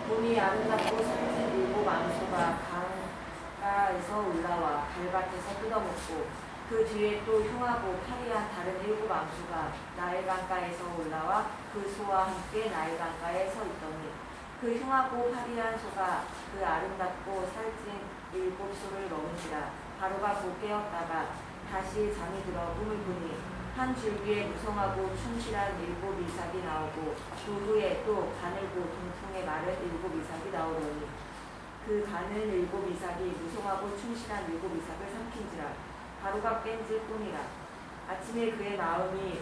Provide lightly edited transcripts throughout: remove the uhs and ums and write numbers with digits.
봄이 아름답고 살찐 일곱 암소가 강가에서 올라와 갈밭에서 뜯어먹고 그 뒤에 또 흉하고 파리한 다른 일곱 암소가 나일 강가에서 올라와 그 소와 함께 나일 강가에 서 있더니 그 흉하고 파리한 소가 그 아름답고 살찐 일곱 소를 먹은지라 바로가 곧 깨었다가 다시 잠이 들어 꿈을 보니 한 줄기에 무성하고 충실한 일곱 이삭이 나오고 그 후에 또 가늘고 동풍에 마른 일곱 이삭이 나오더니 그 가는 일곱 이삭이 무성하고 충실한 일곱 이삭을 삼킨지라 바로가 깬지 꿈이라. 아침에 그의 마음이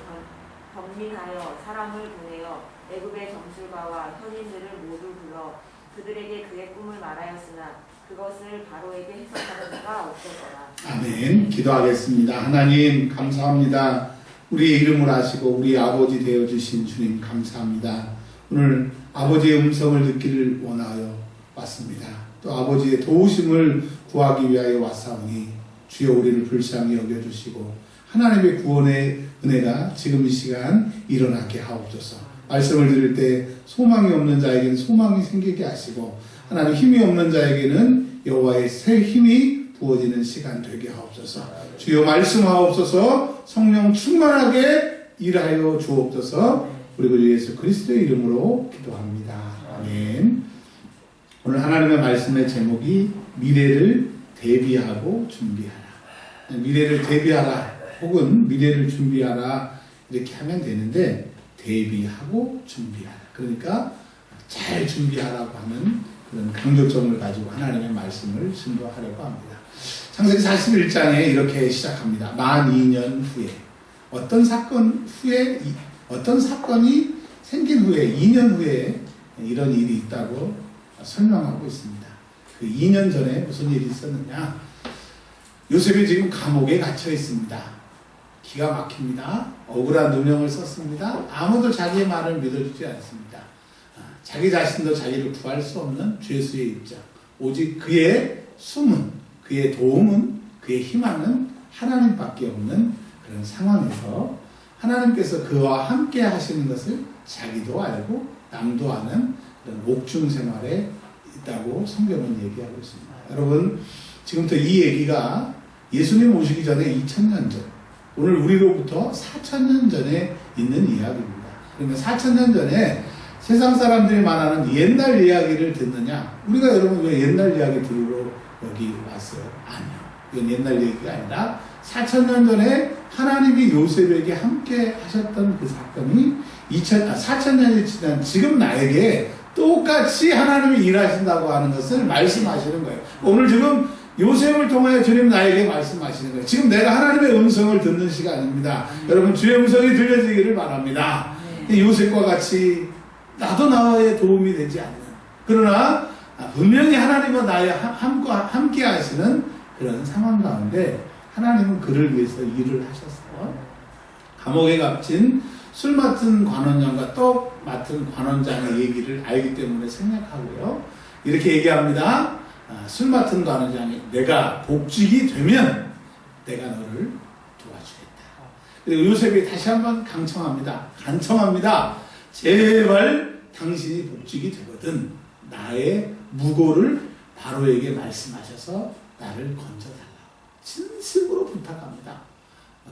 번민하여 사람을 보내어 애굽의 점술가와 현인들을 모두 불러 그들에게 그의 꿈을 말하였으나 그것을 바로에게 해석하는 자가 없었더라. 아멘. 기도하겠습니다. 하나님 감사합니다. 우리의 이름을 아시고 우리 아버지 되어주신 주님 감사합니다. 오늘 아버지의 음성을 듣기를 원하여 왔습니다. 또 아버지의 도우심을 구하기 위하여 왔사오니 주여 우리를 불쌍히 여겨주시고 하나님의 구원의 은혜가 지금 이 시간 일어나게 하옵소서. 말씀을 들을 때 소망이 없는 자에게는 소망이 생기게 하시고 하나님 힘이 없는 자에게는 여호와의 새 힘이 부어지는 시간 되게 하옵소서. 주여 말씀하옵소서. 성령 충만하게 일하여 주옵소서. 그리고 예수 그리스도의 이름으로 기도합니다. 아멘. 오늘 하나님의 말씀의 제목이 미래를 대비하고 준비하라. 미래를 대비하라 혹은 미래를 준비하라 이렇게 하면 되는데 대비하고 준비하라. 그러니까 잘 준비하라고 하는 그런 강조점을 가지고 하나님의 말씀을 증거하려고 합니다. 창세기 41장에 이렇게 시작합니다. 만 2년 후에 어떤 사건이 생긴 후에 2년 후에 이런 일이 있다고 설명하고 있습니다. 그 2년 전에 무슨 일이 있었느냐? 요셉이 지금 감옥에 갇혀 있습니다. 기가 막힙니다. 억울한 누명을 썼습니다. 아무도 자기의 말을 믿어주지 않습니다. 자기 자신도 자기를 구할 수 없는 죄수의 입장. 오직 그의 숨은, 그의 도움은, 그의 희망은 하나님밖에 없는 그런 상황에서 하나님께서 그와 함께 하시는 것을 자기도 알고 남도 아는 그런 옥중 생활에 있다고 성경은 얘기하고 있습니다. 여러분, 지금부터 이 얘기가 예수님 오시기 전에 2000년 전, 오늘 우리로부터 4000년 전에 있는 이야기입니다. 그러면 4000년 전에 세상 사람들이 말하는 옛날 이야기를 듣느냐? 우리가 여러분 왜 옛날 이야기 들으러 여기 왔어요? 아니요. 이건 옛날 얘기가 아니라 4000년 전에 하나님이 요셉에게 함께 하셨던 그 사건이 4000년이 지난 지금 나에게 똑같이 하나님이 일하신다고 하는 것을 말씀하시는 거예요. 오늘 지금 요셉을 통하여 주님 나에게 말씀하시는 거예요. 지금 내가 하나님의 음성을 듣는 시간입니다. 여러분 주의 음성이 들려지기를 바랍니다. 요셉과 같이 나도 나의 도움이 되지 않는, 그러나 분명히 하나님은 나의 함께 하시는 그런 상황 가운데 하나님은 그를 위해서 일을 하셨어요. 감옥에 갇힌 술 맡은 관원장과 떡 맡은 관원장의 얘기를 알기 때문에 생략하고요. 이렇게 얘기합니다. 술 맡은 관원장이 내가 복직이 되면 내가 너를 도와주겠다. 그리고 요셉이 다시 한번 간청합니다. 제발 당신이 복직이 되거든 나의 무고를 바로에게 말씀하셔서 나를 건져달라고 진심으로 부탁합니다.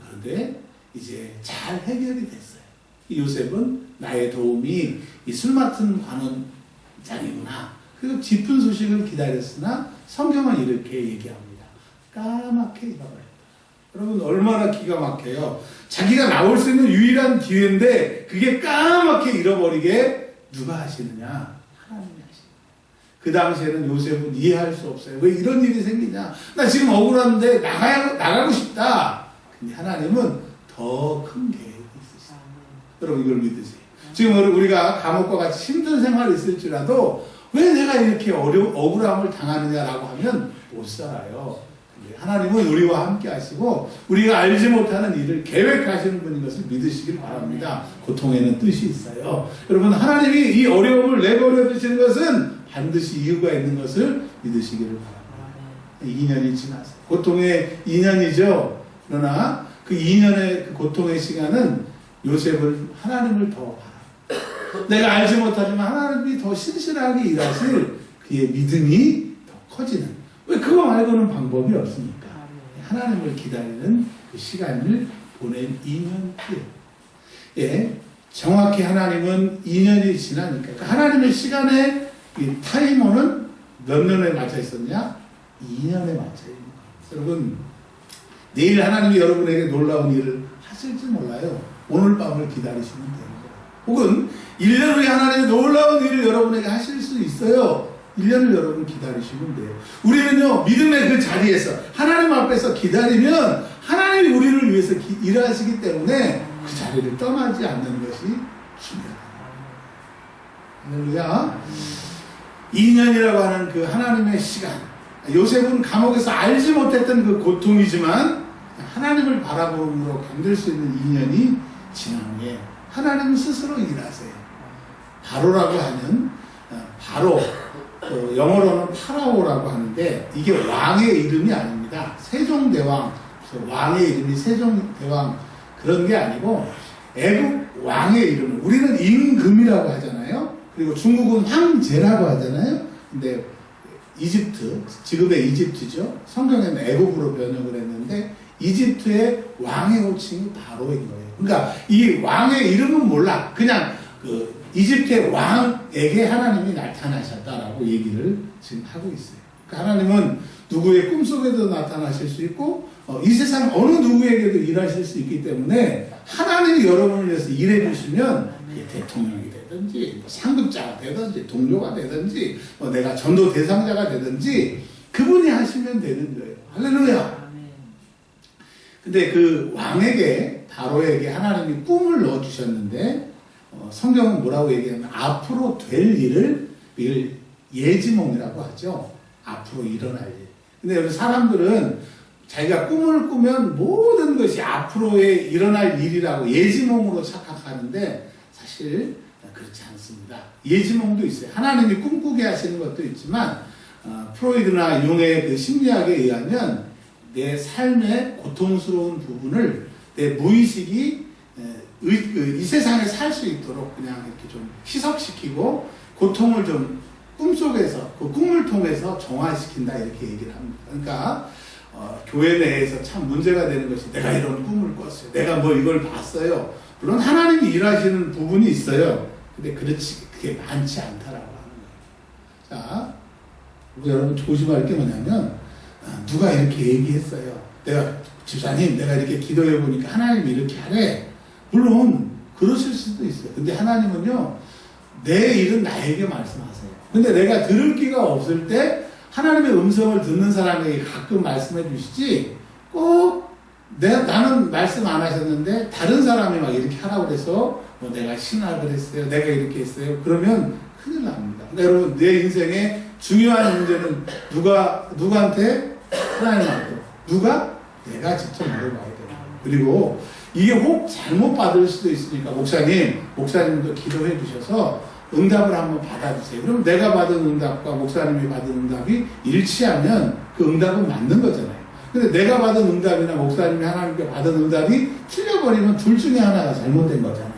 그런데 이제 잘 해결이 됐어요. 요셉은 나의 도움이 이 술 맡은 관원장이구나. 그리고 짚은 소식을 기다렸으나 성경은 이렇게 얘기합니다. 까맣게 잃어버렸다. 여러분 얼마나 기가 막혀요. 자기가 나올 수 있는 유일한 기회인데 그게 까맣게 잃어버리게 누가 하시느냐? 하나님이 하시느냐. 그 당시에는 요셉은 이해할 수 없어요. 왜 이런 일이 생기냐? 나 지금 억울한데 나가고 싶다. 근데 하나님은 더 큰 계획이 있으시다. 여러분 이걸 믿으세요. 지금 우리가 감옥과 같이 힘든 생활이 있을지라도 왜 내가 이렇게 억울함을 당하느냐라고 하면 못 살아요. 하나님은 우리와 함께 하시고 우리가 알지 못하는 일을 계획하시는 분인 것을 믿으시길 바랍니다. 고통에는 뜻이 있어요. 여러분 하나님이 이 어려움을 내버려 두시는 것은 반드시 이유가 있는 것을 믿으시기를 바랍니다. 2년이 지났어요. 고통의 2년이죠. 그러나 그 2년의 그 고통의 시간은 요셉을 하나님을 더 내가 알지 못하지만 하나님이 더 신실하게 일하실 그의 믿음이 더 커지는. 왜 그거 말고는 방법이 없습니까? 하나님을 기다리는 그 시간을 보낸 2년 후에. 예, 정확히 하나님은 2년이 지나니까 그 하나님의 시간의 이 타이머는 몇 년에 맞춰 있었냐? 2년에 맞춰 있는 거예요. 여러분, 내일 하나님이 여러분에게 놀라운 일을 하실지 몰라요. 오늘 밤을 기다리시면 되는 거예요. 혹은 1년 후에 하나님이 놀라운 일을 여러분에게 하실 수 있어요. 1년을 여러분 기다리시면 돼요. 우리는요, 믿음의 그 자리에서 하나님 앞에서 기다리면 하나님이 우리를 위해서 일하시기 때문에 그 자리를 떠나지 않는 것이 중요하다. 할렐루야. 2년이라고 하는 그 하나님의 시간. 요셉은 감옥에서 알지 못했던 그 고통이지만 하나님을 바라봄으로 견딜 수 있는 2년이 지난 후에 하나님 스스로 일하세요. 바로라고 하는 바로 영어로는 파라오라고 하는데 이게 왕의 이름이 아닙니다. 세종대왕, 왕의 이름이 세종대왕 그런 게 아니고 애국 왕의 이름. 우리는 임금이라고 하잖아요. 그리고 중국은 황제라고 하잖아요. 근데 이집트, 지금의 이집트죠. 성경에는 애국으로 번역을 했는데 이집트의 왕의 호칭이 바로인 거예요. 그러니까 이 왕의 이름은 몰라. 그냥 그 이집트의 왕에게 하나님이 나타나셨다라고 얘기를 지금 하고 있어요. 그러니까 하나님은 누구의 꿈속에도 나타나실 수 있고 이 세상 어느 누구에게도 일하실 수 있기 때문에 하나님이 여러분을 위해서 일해 주시면 대통령이 되든지 상급자가 되든지 동료가 되든지 내가 전도 대상자가 되든지 그분이 하시면 되는 거예요. 할렐루야. 근데 그 왕에게 바로에게 하나님이 꿈을 넣어주셨는데 성경은 뭐라고 얘기하면 앞으로 될 일을 이걸 예지몽이라고 하죠. 앞으로 일어날 일. 근데 여기 사람들은 자기가 꿈을 꾸면 모든 것이 앞으로의 일어날 일이라고 예지몽으로 착각하는데 사실 그렇지 않습니다. 예지몽도 있어요. 하나님이 꿈꾸게 하시는 것도 있지만 프로이드나 융의 그 심리학에 의하면 내 삶의 고통스러운 부분을 내 무의식이 이 세상에 살 수 있도록 그냥 이렇게 좀 희석시키고 고통을 좀 꿈속에서 그 꿈을 통해서 정화시킨다 이렇게 얘기를 합니다. 그러니까 교회 내에서 참 문제가 되는 것이 내가 이런 꿈을 꿨어요. 내가 뭐 이걸 봤어요. 물론 하나님이 일하시는 부분이 있어요. 근데 그게 많지 않다라고 하는 거예요. 자, 여러분 조심할 게 뭐냐면 누가 이렇게 얘기했어요. 내가 집사님 내가 이렇게 기도해 보니까 하나님이 이렇게 하래. 물론 그러실 수도 있어요. 근데 하나님은요 내 일은 나에게 말씀하세요. 근데 내가 들을 기가 없을 때 하나님의 음성을 듣는 사람에게 가끔 말씀해 주시지 꼭 나는 말씀 안 하셨는데 다른 사람이 막 이렇게 하라고 그래서 뭐 내가 신학을 했어요. 내가 이렇게 했어요. 그러면 큰일 납니다. 그러니까 여러분 내 인생의 중요한 문제는 누구한테? 하나님한테. 누가? 내가 직접 물어봐야 돼요. 그리고 이게 혹 잘못 받을 수도 있으니까 목사님도 기도해 주셔서 응답을 한번 받아주세요. 그럼 내가 받은 응답과 목사님이 받은 응답이 일치하면 그 응답은 맞는 거잖아요. 근데 내가 받은 응답이나 목사님이 하나님께 받은 응답이 틀려버리면 둘 중에 하나가 잘못된 거잖아요.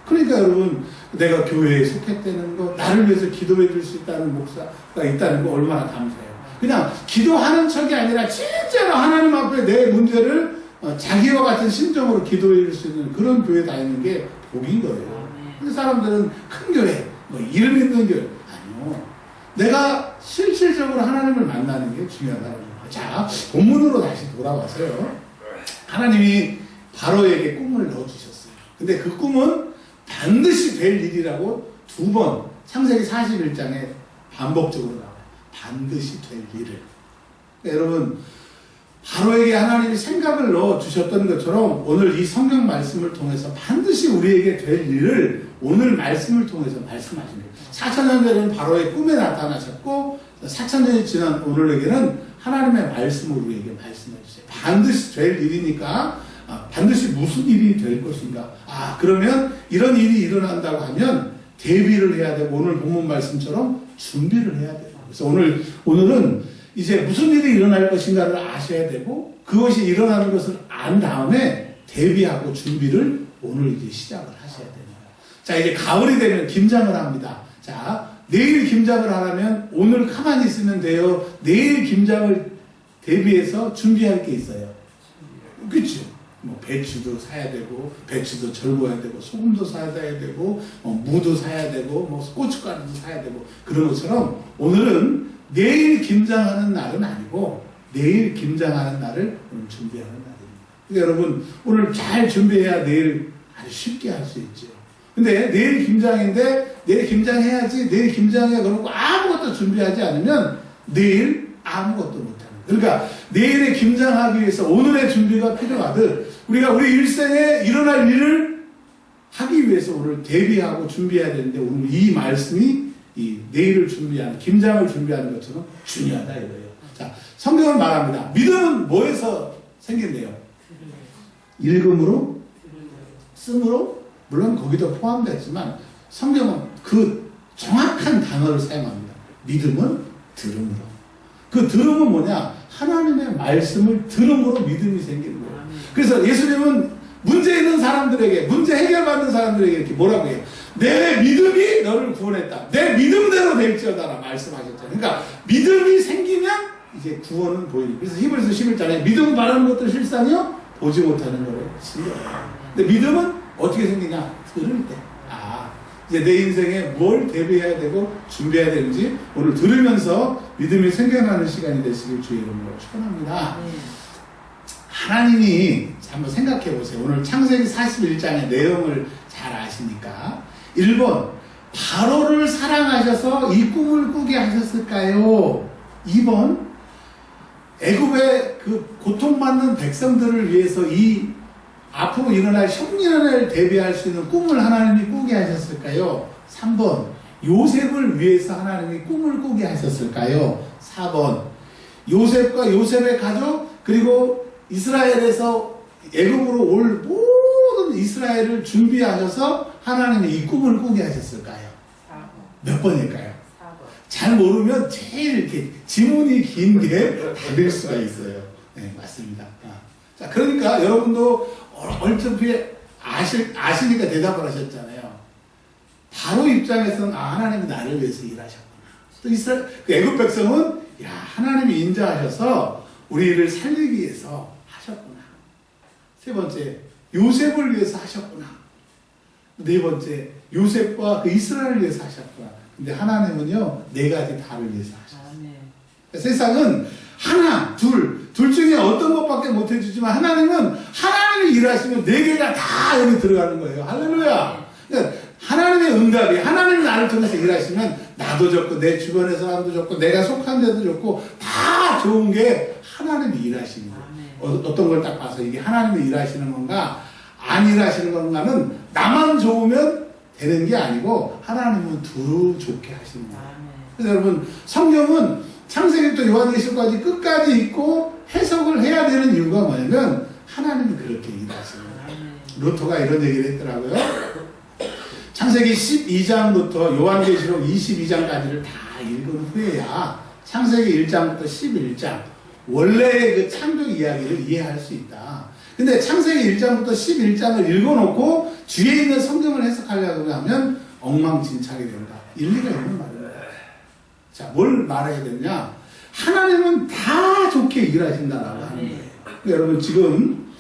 그러니까 여러분 내가 교회에 속했다는 거, 나를 위해서 기도해 줄 수 있다는 목사가 있다는 거 얼마나 감사해요. 그냥 기도하는 척이 아니라 진짜로 하나님 앞에 내 문제를 자기와 같은 심정으로 기도해 줄 수 있는 그런 교회 다니는 게 복인 거예요. 근데 사람들은 큰 교회, 뭐 이름 있는 교회 아니요. 내가 실질적으로 하나님을 만나는 게 중요하다는 거예요. 자, 본문으로 다시 돌아와서요. 하나님이 바로에게 꿈을 넣어주셨어요. 근데 그 꿈은 반드시 될 일이라고 2번 창세기 41장에 반복적으로 나와요. 반드시 될 일을. 그러니까 여러분 바로에게 하나님이 생각을 넣어주셨던 것처럼 오늘 이 성경 말씀을 통해서 반드시 우리에게 될 일을 오늘 말씀을 통해서 말씀하십니다. 4,000년 전에는 바로의 꿈에 나타나셨고 4,000년이 지난 오늘에게는 하나님의 말씀을 우리에게 말씀해 주세요. 반드시 될 일이니까 반드시 무슨 일이 될 것인가. 그러면 이런 일이 일어난다고 하면 대비를 해야 되고 오늘 본문 말씀처럼 준비를 해야 돼요. 그래서 오늘은 이제 무슨 일이 일어날 것인가를 아셔야 되고 그것이 일어나는 것을 안 다음에 대비하고 준비를 오늘 이제 시작을 하셔야 됩니다. 자, 이제 가을이 되면 김장을 합니다. 자, 내일 김장을 하려면 오늘 가만히 있으면 돼요? 내일 김장을 대비해서 준비할 게 있어요. 그렇죠? 뭐 배추도 사야 되고, 배추도 절구해야 되고, 소금도 사야 되고, 무도 사야 되고, 뭐 고춧가루도 사야 되고, 그런 것처럼 오늘은 내일 김장하는 날은 아니고 내일 김장하는 날을 오늘 준비하는 날입니다. 그러니까 여러분, 오늘 잘 준비해야 내일 아주 쉽게 할 수 있죠. 근데 내일 김장인데 내일 김장해야지, 내일 김장해 그러고 아무것도 준비하지 않으면 내일 아무것도 못하는 거예요. 그러니까 내일에 김장하기 위해서 오늘의 준비가 필요하듯 우리가 우리 일생에 일어날 일을 하기 위해서 오늘 대비하고 준비해야 되는데 오늘 이 말씀이 이 내일을 준비하는, 김장을 준비하는 것처럼 중요하다 이거예요. 자, 성경은 말합니다. 믿음은 뭐에서 생긴대요? 읽음으로? 씀으로? 물론 거기도 포함되지만 성경은 그 정확한 단어를 사용합니다. 믿음은 들음으로. 그 들음은 뭐냐? 하나님의 말씀을 들음으로 믿음이 생기는 거예요. 그래서 예수님은 문제 있는 사람들에게, 문제 해결받는 사람들에게 이렇게 뭐라고 해요? 내 믿음이 너를 구원했다. 내 믿음대로 될지어다라 말씀하셨잖아요. 그러니까 믿음이 생기면 이제 구원은 보이니. 그래서 히브리서 11장에 믿음 바라는 것들 실상이요 보지 못하는 거를 진리예요. 근데 믿음은 어떻게 생기냐? 들을 때. 이제 내 인생에 뭘 대비해야 되고 준비해야 되는지 오늘 들으면서 믿음이 생겨나는 시간이 되시길 주의 이름으로 축원합니다. 하나님이 한번 생각해 보세요. 오늘 창세기 41장의 내용을 잘 아시니까 1번 바로를 사랑하셔서 이 꿈을 꾸게 하셨을까요? 2번 애굽의 그 고통받는 백성들을 위해서 이 앞으로 일어날 흉년을 대비할 수 있는 꿈을 하나님이 꾸게 하셨을까요? 3번 요셉을 위해서 하나님이 꿈을 꾸게 하셨을까요? 4번 요셉과 요셉의 가족 그리고 이스라엘에서 애굽으로 올 모든 이스라엘을 준비하셔서 하나님이 이 꿈을 꾸게 하셨을까요? 4번. 몇 번일까요? 4번. 잘 모르면 제일 이렇게 지문이 긴 게 답일 수가 있어요. 네, 맞습니다. 자, 그러니까 여러분도 얼핏 아시니까 대답을 하셨잖아요. 바로 입장에서는 하나님이 나를 위해서 일하셨구나. 또 그 애굽 백성은 하나님이 인자하셔서 우리를 살리기 위해서 하셨구나. 세 번째 요셉을 위해서 하셨구나. 네 번째 요셉과 그 이스라엘을 위해서 하셨구나. 근데 하나님은요 네 가지 다를 위해서 하셨어요. 세상은 하나, 둘 중에 어떤 것밖에 못 해주지만 하나님은 하나님이 일하시면 네 개가 다 여기 들어가는 거예요. 할렐루야. 그러니까 하나님의 응답이 하나님이 나를 통해서 일하시면 나도 좋고 내 주변의 사람도 좋고 내가 속한 데도 좋고 다 좋은 게 하나님이 일하시는 거예요. 어떤 걸 딱 봐서 이게 하나님이 일하시는 건가 안 일하시는 건가는 나만 좋으면 되는 게 아니고 하나님은 두루 좋게 하시는 거예요. 그래서 여러분 성경은 창세기부터 요한계시록까지 끝까지 읽고 해석을 해야 되는 이유가 뭐냐면 하나님이 그렇게 일하시는 거예요. 루터가 이런 얘기를 했더라고요. 창세기 12장부터 요한계시록 22장까지를 다 읽은 후에야 창세기 1장부터 11장 원래의 그 창조 이야기를 이해할 수 있다. 근데 창세기 1장부터 11장을 읽어놓고 뒤에 있는 성경을 해석하려고 하면 엉망진창이 된다. 일리가 있는 말이에요. 자, 뭘 말해야 되느냐? 하나님은 다 좋게 일하신다라고 하는 거예요. 그러니까 여러분 지금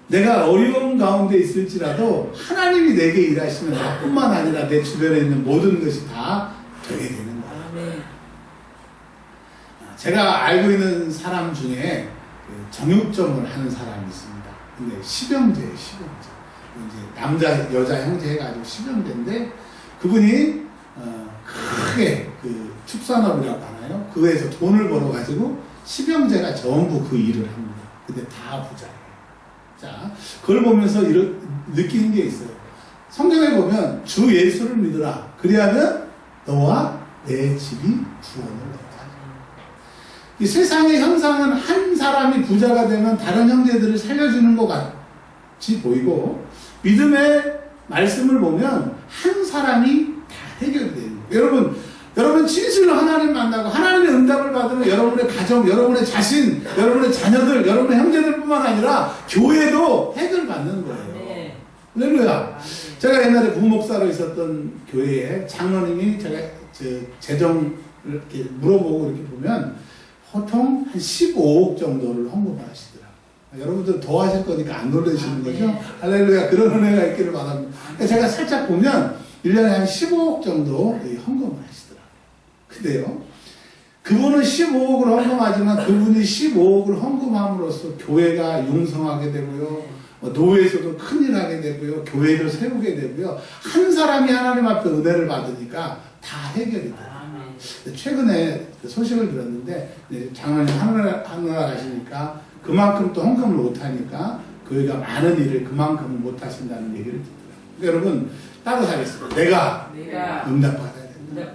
내가 어려운 가운데 있을지라도 하나님이 내게 일하시면 나뿐만 아니라 내 주변에 있는 모든 것이 다 되게 되는 거예요. 제가 알고 있는 사람 중에 정육점을 하는 사람이 있습니다. 근데 십영제예요, 십영제. 이제 남자, 여자 형제 해가지고 십영제인데 그분이 크게 그 축산업이라고 하나요? 그거에서 돈을 벌어가지고 십영제가 전부 그 일을 합니다. 근데 다 부자예요. 자, 그걸 보면서 느끼는 게 있어요. 성경에 보면 주 예수를 믿으라. 그리하면 너와 내 집이 구원을 얻다. 이 세상의 형상은 한 사람이 부자가 되면 다른 형제들을 살려주는 것 같이 보이고 믿음의 말씀을 보면 한 사람이 다 해결이 되는 거예요. 여러분 진실로 하나님 만나고 하나님의 응답을 받으면 여러분의 가정, 여러분의 자신, 여러분의 자녀들, 여러분의 형제들뿐만 아니라 교회도 해결받는 거예요. 할렐루야. 제가 옛날에 부목사로 있었던 교회에 장로님이 제가 재정을 이렇게 물어보고 이렇게 보면 보통 한 15억 정도를 헌금을 하시더라고요. 여러분들 더 하실 거니까 안 놀라시는 거죠? 할렐루야, 그런 은혜가 있기를 바랍니다. 제가 살짝 보면 1년에 한 15억 정도 헌금을 하시더라고요. 근데요, 그분은 15억을 헌금하지만 그분이 15억을 헌금함으로써 교회가 융성하게 되고요, 노회에서도 큰일 하게 되고요, 교회를 세우게 되고요, 한 사람이 하나님 앞에 은혜를 받으니까 다 해결이 돼요. 최근에 소식을 들었는데 장로님 하늘나라 가시니까 그만큼 또 헌금을 못하니까 교회가 많은 일을 그만큼 못하신다는 얘기를 듣더라고요. 여러분 따로 살겠습니다. 내가 응답받아야 된다.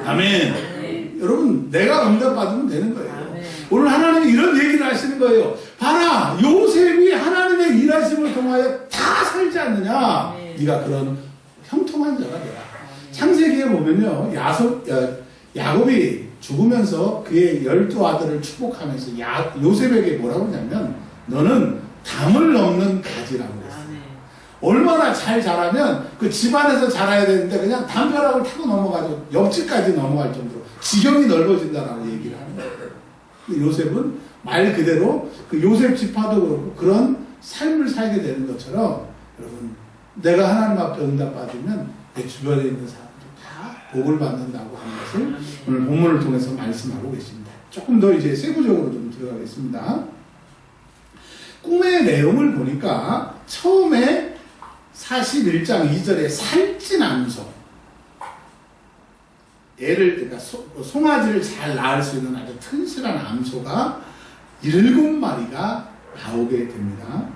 아멘. 여러분 내가 응답받으면 되는 거예요. 아멘. 오늘 하나님이 이런 얘기를 하시는 거예요. 봐라, 요셉이 하나님의 일하심을 통하여 다 살지 않느냐. 네가 그런 형통한 자가 되라. 창세기에 보면요, 야곱이 죽으면서 그의 12아들을 축복하면서 요셉에게 뭐라고 하냐면 너는 담을 넘는 가지라고 그랬어요. 얼마나 잘 자라면 그 집안에서 자라야 되는데 그냥 담벼락을 타고 넘어가지고 옆집까지 넘어갈 정도로 지경이 넓어진다라고 얘기를 하는 거예요. 근데 요셉은 말 그대로 그 요셉 지파도 그렇고 그런 삶을 살게 되는 것처럼 여러분 내가 하나님 앞에 응답받으면 내 주변에 있는 사람들 다 복을 받는다고 하는 것을 오늘 본문을 통해서 말씀하고 계십니다. 조금 더 이제 세부적으로 좀 들어가겠습니다. 꿈의 내용을 보니까 처음에 41장 2절에 살찐 암소, 그러니까 송아지를 잘 낳을 수 있는 아주 튼실한 암소가 7마리가 나오게 됩니다.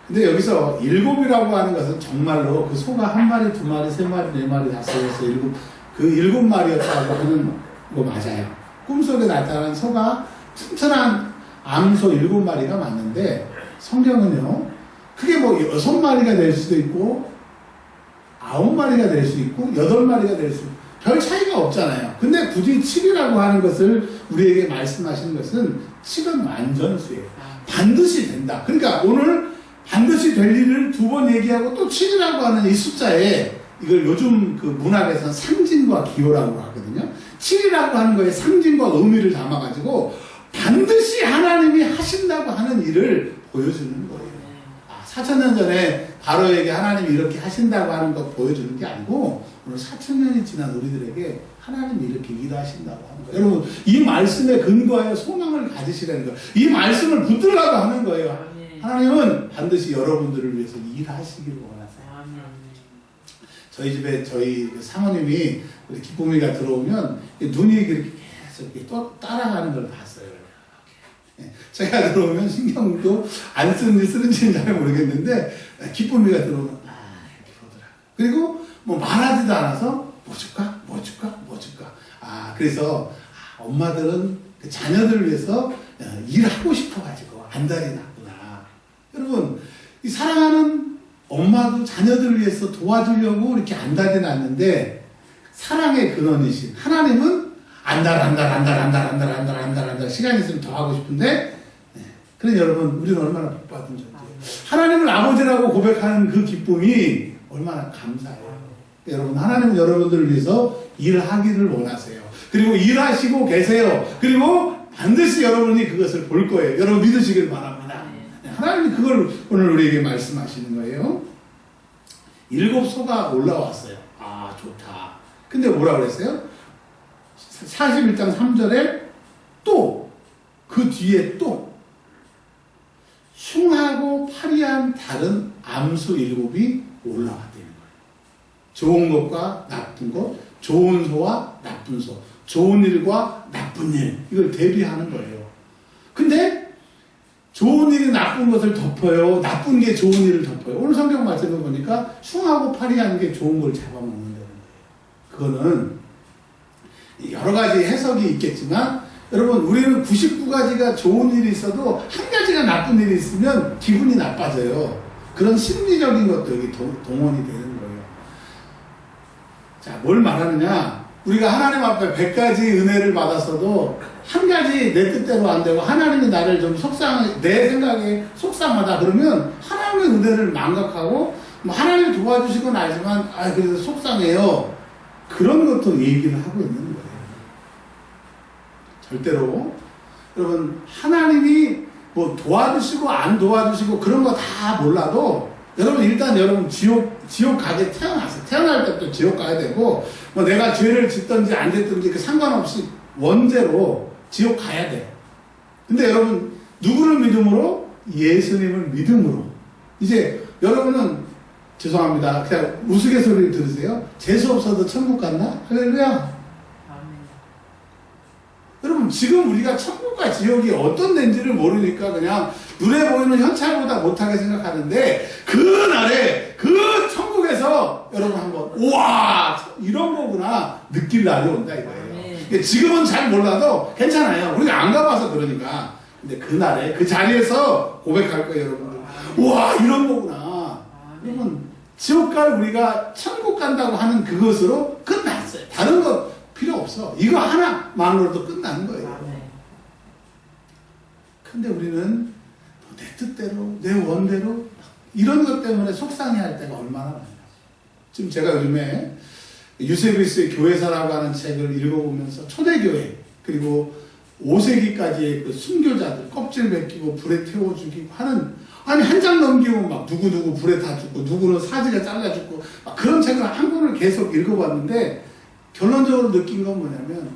근데 여기서 7이라고 하는 것은 정말로 그 소가 1마리, 2마리, 3마리, 4마리, 5, 6, 그 7마리였다고 하는 거 맞아요. 꿈속에 나타난 소가 튼튼한 암소 7마리가 맞는데 성경은요, 그게 뭐 6마리가 될 수도 있고 9마리가 될 수 있고 8마리가 될 수 있고 별 차이가 없잖아요. 근데 굳이 7이라고 하는 것을 우리에게 말씀하시는 것은 7은 완전수예요. 반드시 된다. 그러니까 오늘 반드시 될 일을 2번 얘기하고 또 7이라고 하는 이 숫자에 이걸 요즘 그 문학에서는 상징과 기호라고 하거든요. 7이라고 하는 거에 상징과 의미를 담아가지고 반드시 하나님이 하신다고 하는 일을 보여주는 거예요. 4,000년 전에 바로에게 하나님이 이렇게 하신다고 하는 것 보여주는 게 아니고 오늘 4,000년이 지난 우리들에게 하나님이 이렇게 일하신다고 하는 거예요. 여러분 이 말씀에 근거하여 소망을 가지시라는 거예요. 이 말씀을 붙들라고 하는 거예요. 하나님은 반드시 여러분들을 위해서 일하시기를 원하세요. 저희 집에 저희 사모님이 우리 기쁨이가 들어오면 눈이 이렇게 계속 이렇게 또 따라가는 걸 봤어요. 제가 들어오면 신경도 안 쓰는지는 잘 모르겠는데 기쁨이가 들어오면 이렇게 보더라. 그리고 뭐 말하지도 않아서 뭐 줄까? 뭐 줄까? 뭐 줄까? 그래서 엄마들은 그 자녀들을 위해서 일하고 싶어가지고 안달이 났구나. 여러분 이 사랑하는 엄마도 자녀들을 위해서 도와주려고 이렇게 안달이 났는데 사랑의 근원이신 하나님은 안달 시간이 있으면 더 하고 싶은데 그래 여러분 우리는 얼마나 복받은 존재예요. 하나님을 아버지라고 고백하는 그 기쁨이 얼마나 감사해요. 여러분 하나님은 여러분들을 위해서 일하기를 원하세요. 그리고 일하시고 계세요. 그리고 반드시 여러분이 그것을 볼 거예요. 여러분 믿으시길 바랍니다. 하나님이 그걸 오늘 우리에게 말씀하시는 거예요. 7소가 올라왔어요. 좋다. 근데 뭐라 그랬어요? 41장 3절에 또 그 뒤에 또 흉하고 파리한 다른 암소 7이 올라왔다는 거예요. 좋은 것과 나쁜 것, 좋은 소와 나쁜 소, 좋은 일과 나쁜 일, 이걸 대비하는 거예요. 근데 좋은 일이 나쁜 것을 덮어요. 나쁜 게 좋은 일을 덮어요. 오늘 성경 말씀을 보니까 흉하고 파리한 게 좋은 걸 잡아먹는다는 거예요. 그거는 여러 가지 해석이 있겠지만 여러분 우리는 99가지가 좋은 일이 있어도 한 가지가 나쁜 일이 있으면 기분이 나빠져요. 그런 심리적인 것도 여기 동원이 되는 거예요. 자, 뭘 말하느냐? 우리가 하나님 앞에 100가지 은혜를 받았어도 한 가지 내 뜻대로 안 되고 하나님이 나를 좀 내 생각에 속상하다 그러면 하나님의 은혜를 망각하고 뭐 하나님이 도와주신 건 알지만 그래서 속상해요. 그런 것도 얘기를 하고 있는 거예요. 절대로 여러분 하나님이 뭐 도와주시고 안 도와주시고 그런 거 다 몰라도 여러분 일단 여러분 지옥 가게 태어났어요. 태어날 때부터 지옥 가야 되고 뭐 내가 죄를 짓든지 안 짓든지 그 상관없이 원죄로 지옥 가야 돼. 근데 여러분 누구를 믿음으로? 예수님을 믿음으로. 이제 여러분은 죄송합니다. 그냥 우스갯소리를 들으세요. 재수 없어도 천국 갔나? 할렐루야. 여러분 지금 우리가 천국과 지옥이 어떤 데인지를 모르니까 그냥 눈에 보이는 현찰보다 못하게 생각하는데 그날에 그 천국에서 여러분 한번 우와 이런 거구나 느낄 날이 온다 이거예요. 지금은 잘 몰라도 괜찮아요. 우리가 안 가봐서 그러니까. 근데 그날에 그 자리에서 고백할 거예요 여러분들. 우와 이런 거구나. 여러분 지옥 갈 우리가 천국 간다고 하는 그것으로 끝났어요. 다른 거 필요 없어. 이거 하나만으로도 끝나는 거예요. 근데 우리는 내 뜻대로, 내 원대로 이런 것 때문에 속상해할 때가 얼마나 많아요. 지금 제가 요즘에 유세비스의 교회사라고 하는 책을 읽어보면서 초대교회 그리고 5세기까지의 그 순교자들 껍질 벗기고 불에 태워 죽이고 하는 한 장 넘기고 막 누구 불에 다 죽고 누구는 사지가 잘라 죽고 막 그런 책을 한 권을 계속 읽어봤는데 결론적으로 느낀 건 뭐냐면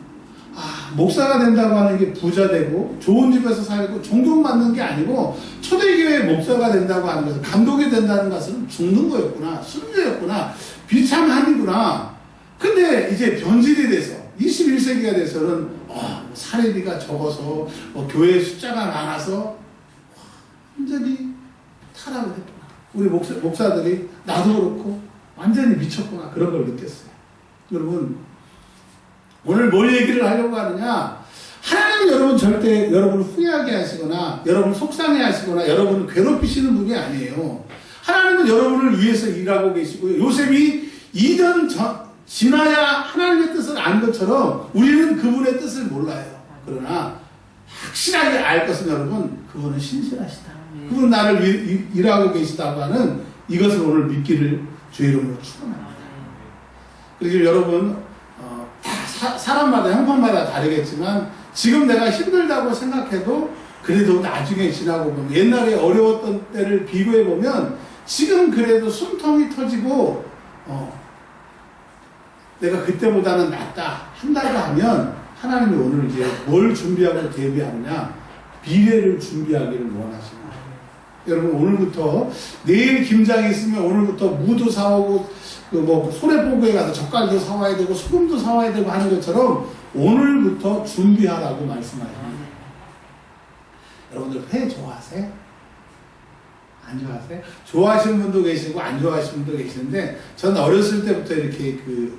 목사가 된다고 하는 게 부자 되고 좋은 집에서 살고 존경 받는 게 아니고 초대교회 목사가 된다고 하는 것은 감독이 된다는 것은 죽는 거였구나. 순교였구나. 비참함이구나. 근데 이제 변질이 돼서 21세기가 돼서는 사례비가 적어서 교회 숫자가 많아서 완전히 타락을 했구나. 우리 목사들이 나도 그렇고 완전히 미쳤구나. 그런 걸 느꼈어요. 여러분 오늘 뭘 얘기를 하려고 하느냐? 하나님은 여러분 절대 여러분을 후회하게 하시거나 여러분을 속상해 하시거나 여러분을 괴롭히시는 분이 아니에요. 하나님은 여러분을 위해서 일하고 계시고요. 요셉이 2년 지나야 하나님의 뜻을 안 것처럼 우리는 그분의 뜻을 몰라요. 그러나 확실하게 알 것은 여러분 그분은 신실하시다. 그분 나를 일하고 계시다고 하는 이것을 오늘 믿기를 주의 이름으로 축원합니다. 그래서 여러분 사람마다 형편마다 다르겠지만 지금 내가 힘들다고 생각해도 그래도 나중에 지나고 보면 옛날에 어려웠던 때를 비교해 보면 지금 그래도 숨통이 터지고 내가 그때보다는 낫다 한다고 하면 하나님이 오늘 이제 뭘 준비하고 대비하느냐 미래를 준비하기를 원하십니다. 여러분 오늘부터 내일 김장이 있으면 오늘부터 무도 사오고 소래포구에 가서 젓갈도 사와야 되고 소금도 사와야 되고 하는 것처럼 오늘부터 준비하라고 말씀하십니다. 여러분들 회 좋아하세요? 안 좋아하세요? 좋아하시는 분도 계시고 안 좋아하시는 분도 계시는데 저는 어렸을 때부터 이렇게 그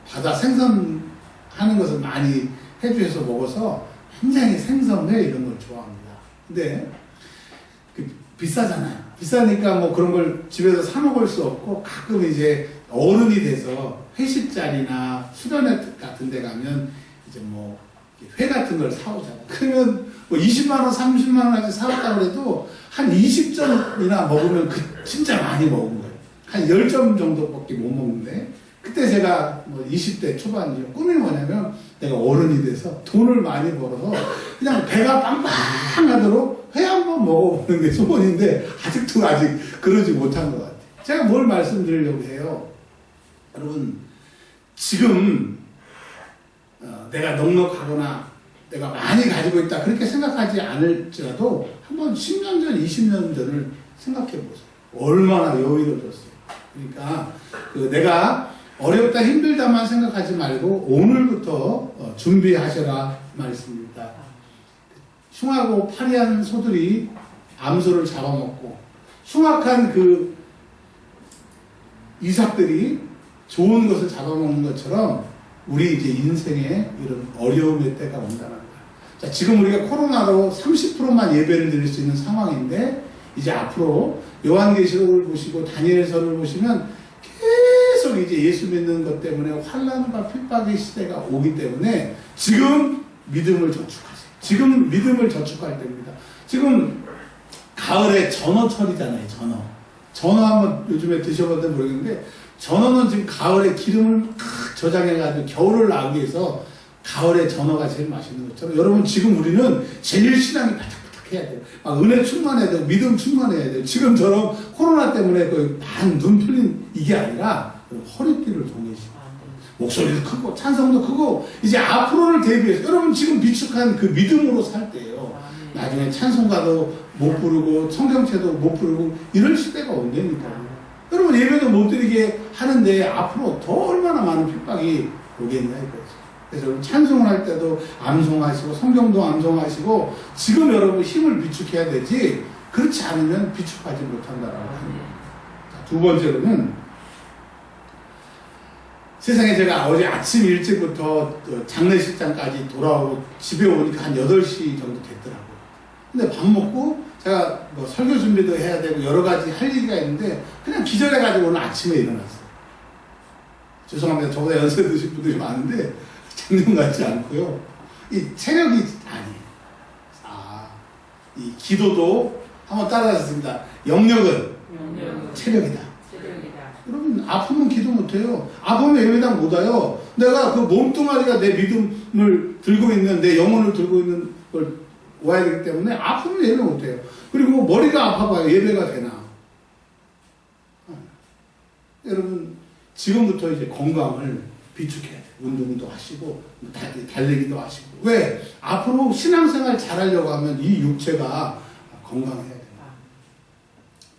바다 생선 하는 것을 많이 해주셔서 먹어서 굉장히 생선회 이런 걸 좋아합니다. 근데 비싸잖아요. 비싸니까 뭐 그런 걸 집에서 사 먹을 수 없고 가끔 이제 어른이 돼서 회식 자리나 수련회 같은 데 가면 이제 뭐 회 같은 걸 사오잖아요. 그러면 뭐 20만원, 30만원까지 사왔다 그래도 한 20점이나 먹으면 진짜 많이 먹은 거예요. 한 10점 정도밖에 못 먹는데 그때 제가 뭐 20대 초반이요. 꿈이 뭐냐면 내가 어른이 돼서 돈을 많이 벌어서 그냥 배가 빵빵하도록 회 한번 먹어보는 게 소원인데 아직 그러지 못한 것 같아요. 제가 뭘 말씀드리려고 해요. 여러분 지금 내가 넉넉하거나 내가 많이 가지고 있다 그렇게 생각하지 않을지라도 한번 10년 전, 20년 전을 생각해 보세요. 얼마나 여유로웠어요. 그러니까 내가 어렵다 힘들다만 생각하지 말고 오늘부터 준비하셔라 말씀입니다. 흉하고 파리한 소들이 암소를 잡아먹고 흉악한 그 이삭들이 좋은 것을 잡아먹는 것처럼 우리 이제 인생에 이런 어려움의 때가 온다는 거예요. 자, 지금 우리가 코로나로 30%만 예배를 드릴 수 있는 상황인데 이제 앞으로 요한계시록을 보시고 다니엘서를 보시면 계속 이제 예수 믿는 것 때문에 환난과 핍박의 시대가 오기 때문에 지금 믿음을 저축하세요. 지금 믿음을 저축할 때입니다. 지금 가을에 전어철이잖아요. 전어 한번 요즘에 드셔봤는지 모르겠는데, 전어는 지금 가을에 기름을 막 저장해가지고 겨울을 나기 위해서 가을에 전어가 제일 맛있는 것처럼, 여러분 지금 우리는 제일 신앙이 바짝바짝 해야 돼요. 막 은혜 충만해야 되고 믿음 충만해야 돼요. 지금처럼 코로나 때문에 눈 풀린 이게 아니라 허리띠를 동해시고 목소리도 크고 찬성도 크고 이제 앞으로를 대비해서 여러분 지금 비축한 그 믿음으로 살 때예요. 나중에 찬송가도 못 부르고 성경책도 못 부르고 이럴 시대가 온다니까요. 여러분 예배도 못 드리게 하는데 앞으로 더 얼마나 많은 핍박이 오겠냐 이거죠. 그래서 여러분 찬송을 할 때도 암송하시고 성경도 암송하시고 지금 여러분 힘을 비축해야 되지, 그렇지 않으면 비축하지 못한다라고 합니다. 두 번째로는, 세상에 제가 어제 아침 일찍부터 장례식장까지 돌아오고 집에 오니까 한 8시 정도 됐더라고요. 근데 밥 먹고 제가 뭐 설교 준비도 해야 되고 여러 가지 할 얘기가 있는데 그냥 기절해가지고 오늘 아침에 일어났어요. 죄송합니다. 저보다 연세 드신 분들이 많은데 작년 같지 않고요. 이 체력이 아니에요. 이 기도도 한번 따라하셨습니다. 영역은 체력이다. 여러분 아프면 기도 못해요. 아프면 예배당 못 와요. 내가 그 몸뚱아리가 내 믿음을 들고 있는, 내 영혼을 들고 있는 걸 와야 되기 때문에 아프면 예배 못해요. 그리고 머리가 아파봐요. 예배가 되나? 여러분 지금부터 이제 건강을 비축해야 돼요. 운동도 하시고 달리기도 하시고. 왜? 앞으로 신앙생활 잘하려고 하면 이 육체가 건강해야 돼요.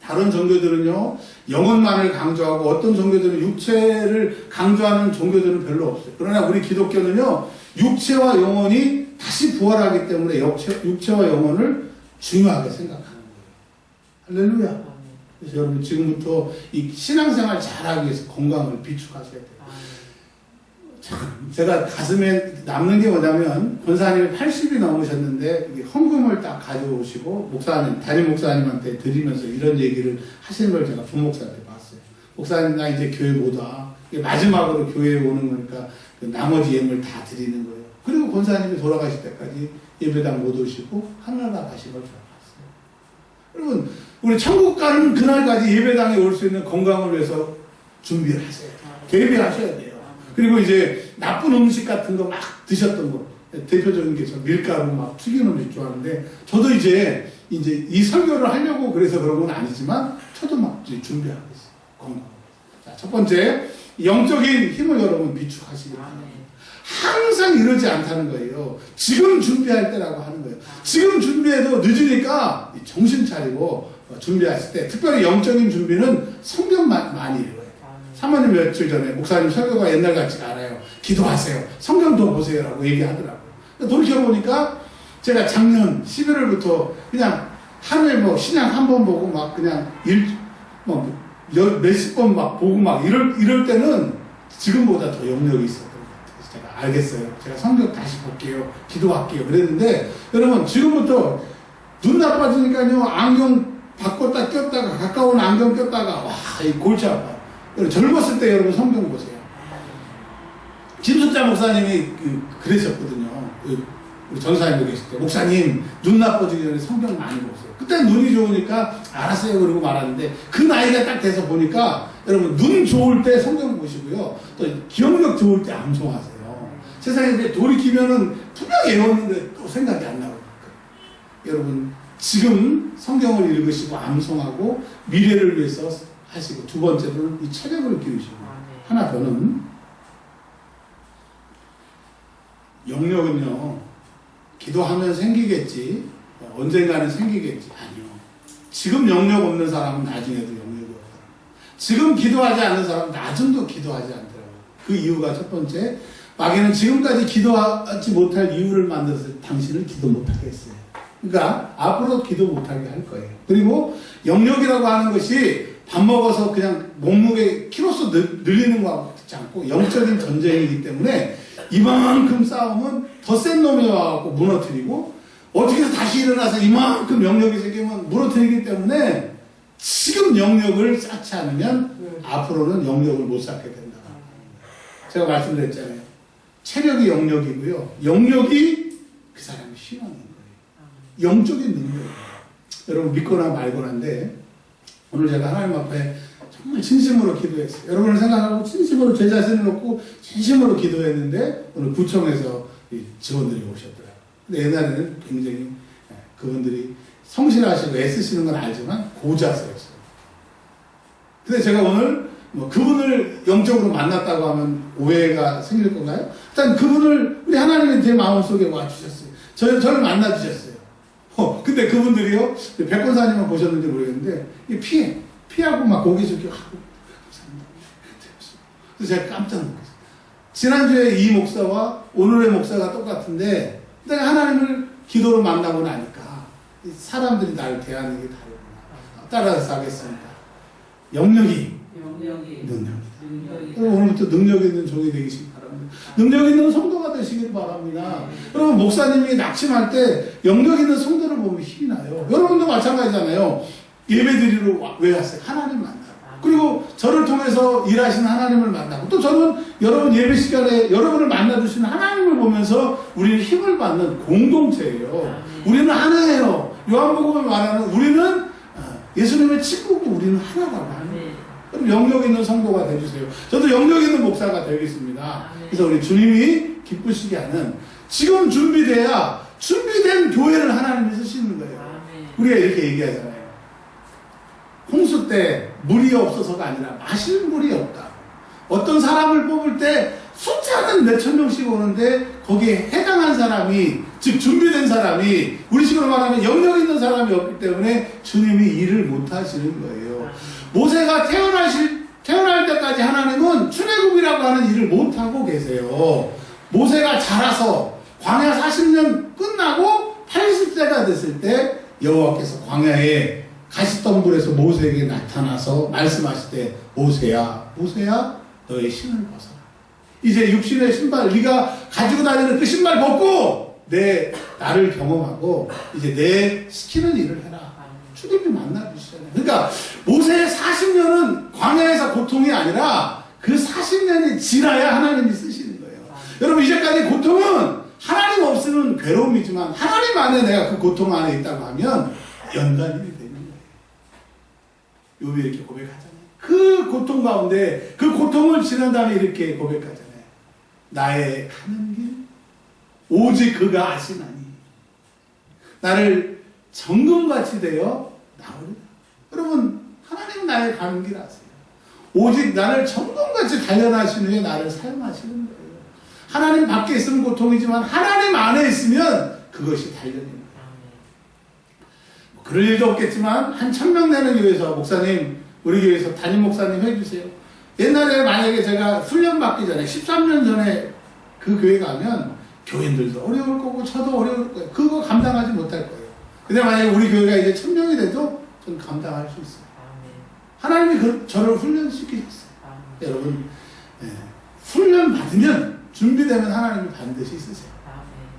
다른 종교들은요 영혼만을 강조하고 어떤 종교들은 육체를 강조하는 종교들은 별로 없어요. 그러나 우리 기독교는요 육체와 영혼이 다시 부활하기 때문에 육체와 영혼을 중요하게 생각하는 거예요. 할렐루야. 그래서 여러분 지금부터 이 신앙생활 잘하기 위해서 건강을 비축하셔야 돼요. 제가 가슴에 남는 게 뭐냐면, 권사님이 80이 넘으셨는데 헌금을 딱 가져오시고 목사님, 담임 목사님한테 드리면서 이런 얘기를 하시는 걸 제가 부목사한테 봤어요. 목사님 나 이제 교회 못 와. 마지막으로 교회에 오는 거니까 그 나머지 예물 다 드리는 거예요. 그리고 권사님이 돌아가실 때까지 예배당 못 오시고 하늘나라 가신 걸 제가 봤어요. 여러분 우리 천국 가는 그날까지 예배당에 올 수 있는 건강을 위해서 준비를 하세요. 대비하셔야 돼요. 그리고 이제 나쁜 음식 같은 거 막 드셨던 거, 대표적인 게 저 밀가루 막 튀긴 음식 좋아하는데, 저도 이제 이 설교를 하려고 그래서 그런 건 아니지만 저도 막 이제 준비하고 있어요. 건강. 자, 첫 번째, 영적인 힘을 여러분 비축하시기 바랍니다. 항상 이러지 않다는 거예요. 지금 준비할 때라고 하는 거예요. 지금 준비해도 늦으니까 정신 차리고 준비하실 때, 특별히 영적인 준비는 성경 많이 읽어요. 사모님 며칠 전에 목사님 설교가 옛날 같지가 않아요. 기도하세요. 성경도 보세요라고 얘기하더라고요. 돌이켜보니까 제가 작년 11월부터 그냥 하루에 뭐 신약 한 번 보고 막 그냥 몇십 번 막 보고 막 이럴 때는 지금보다 더 영역이 있었던 것 같아요. 그래서 제가 알겠어요. 제가 성경 다시 볼게요. 기도할게요. 그랬는데 여러분 지금부터 눈 나빠지니까요. 안경 바꿨다 꼈다가 가까운 안경 꼈다가 와 이 골치 아파요. 젊었을 때 여러분 성경 보세요. 김숙자 목사님이 그러셨거든요. 우리 전사님도 계실 때 목사님 눈 나빠지기 전에 성경 많이 보세요. 그때 눈이 좋으니까 알았어요 그러고 말았는데, 그 나이가 딱 돼서 보니까 여러분 눈 좋을 때 성경 보시고요, 또 기억력 좋을 때 암송하세요. 세상에 이제 돌이키면은 분명히 외웠는데 또 생각이 안 나고. 여러분 지금 성경을 읽으시고 암송하고 미래를 위해서 하시고, 두 번째로는 이 체력을 기르시고, 하나 더는 영역은요 기도하면 생기겠지, 언젠가는 생기겠지. 아니요. 지금 영역 없는 사람은 나중에도 영역이 없어요. 지금 기도하지 않는 사람은 나중도 기도하지 않더라고요. 그 이유가 첫 번째, 마귀는 지금까지 기도하지 못할 이유를 만들어서 당신을 기도 못하게 했어요. 그러니까 앞으로 기도 못하게 할 거예요. 그리고 영역이라고 하는 것이 밥 먹어서 그냥 몸무게 키로수 늘리는 거하고 듣지 않고 영적인 전쟁이기 때문에 이만큼 싸우면 더 센 놈이 와갖고 무너뜨리고, 어떻게 해서 다시 일어나서 이만큼 영역이 생기면 무너뜨리기 때문에 지금 영역을 쌓지 않으면 앞으로는 영역을 못 쌓게 된다. 제가 말씀드렸잖아요. 체력이 영역이고요. 영역이 그 사람이 신앙인 거예요. 영적인 능력이에요. 여러분 믿거나 말거나인데 오늘 제가 하나님 앞에 정말 진심으로 기도했어요. 여러분을 생각하고 진심으로 제 자신을 놓고 진심으로 기도했는데 오늘 구청에서 직원들이 오셨더라고요. 근데 옛날에는 굉장히 그분들이 성실하시고 애쓰시는 건 알지만 고자세였어요. 근데 제가 오늘 그분을 영적으로 만났다고 하면 오해가 생길 건가요? 일단 그분을 우리 하나님이 제 마음속에 와주셨어요. 저를 만나주셨어요. 근데 그분들이요, 백권사님은 보셨는지 모르겠는데 피하고 막 고개 숙이고 그래서 제가 깜짝 놀랐어요. 지난주에 이 목사와 오늘의 목사가 똑같은데 내가 하나님을 기도로 만나고 나니까 사람들이 나를 대하는 게 다르구나. 따라서 하겠습니다. 능력이다. 오늘부터 능력 있는 종이 되시기 바랍니다. 능력 있는 성도가 되시길 바랍니다. 여러분 목사님이 낙심할 때 영력 있는 성도를 보면 힘이 나요. 여러분도 마찬가지잖아요. 예배드리러 왜 왔어요? 하나님 만나고. 그리고 저를 통해서 일하시는 하나님을 만나고 또 저는 여러분 예배 시간에 여러분을 만나주시는 하나님을 보면서 우리는 힘을 받는 공동체예요. 우리는 하나예요. 요한복음에 말하는 우리는 예수님의 친구고 우리는 하나라고 합니다. 그럼 영력 있는 성도가 되주세요. 저도 영력 있는 목사가 되겠습니다. 그래서 우리 주님이 기쁘시게 하는 지금 준비돼야 준비된 교회를 하나님이 쓰시는 거예요. 우리가 이렇게 얘기하잖아요. 홍수 때 물이 없어서가 아니라 마실 물이 없다. 어떤 사람을 뽑을 때 숫자는 몇천 명씩 오는데 거기에 해당한 사람이 즉 준비된 사람이 우리 식으로 말하면 영역 있는 사람이 없기 때문에 주님이 일을 못 하시는 거예요. 모세가 태어날 때까지 하나님은 출애굽이라고 하는 일을 못 하고 계세요. 모세가 자라서 광야 40년 끝나고 80세가 됐을 때 여호와께서 광야에 가시덤불에서 모세에게 나타나서 말씀하실 때 모세야 너의 신을 벗어라. 이제 육신의 신발 네가 가지고 다니는 그 신발 벗고 나를 경험하고 이제 내 시키는 일을 해라. 주님이 만나주시잖아요. 그러니까 모세의 40년은 광야에서 고통이 아니라 그 40년이 지나야 하나님이 쓰시는 거예요. 여러분 이제까지 고통은 하나님 없으면 괴로움이지만 하나님 안에 내가 그 고통 안에 있다고 하면 연단이 되는 거예요. 욥이 이렇게 고백하잖아요. 그 고통 가운데 그 고통을 지난 다음에 이렇게 고백하잖아요. 나의 가는 길 오직 그가 아시나니 나를 정금같이 되어 나오리라. 여러분 하나님은 나의 가는 길 아세요. 오직 나를 정금같이 단련하신 후에 나를 사용하시는 거예요. 하나님 밖에 있으면 고통이지만 하나님 안에 있으면 그것이 단련입니다. 그럴 일도 없겠지만 한 1000명 되는 교회에서 목사님 우리 교회에서 담임 목사님 해주세요. 옛날에 만약에 제가 훈련 받기 전에 13년 전에 그 교회 가면 교인들도 어려울 거고 저도 어려울 거예요. 그거 감당하지 못할 거예요. 근데 만약에 우리 교회가 이제 1000명이 돼도 전 감당할 수 있어요. 하나님이 저를 훈련시키셨어요. 여러분 훈련 받으면 준비되면 하나님이 반드시 쓰세요.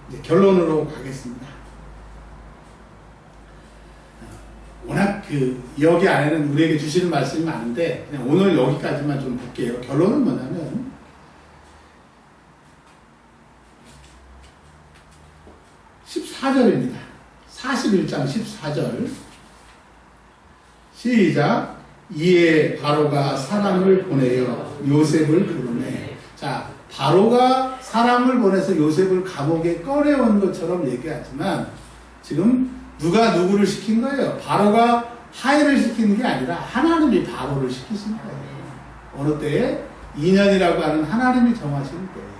이제 결론으로 가겠습니다. 워낙 여기 안에는 우리에게 주시는 말씀이 많은데 그냥 오늘 여기까지만 좀 볼게요. 결론은 뭐냐면 14절입니다. 41장 14절 시작. 이에 바로가 사람을 보내어 요셉을 부르매. 자, 바로가 사람을 보내서 요셉을 감옥에 꺼내온 것처럼 얘기하지만 지금 누가 누구를 시킨 거예요? 바로가 하인을 시키는 게 아니라 하나님이 바로를 시키신 거예요. 어느 때에 2년이라고 하는 하나님이 정하신 거예요.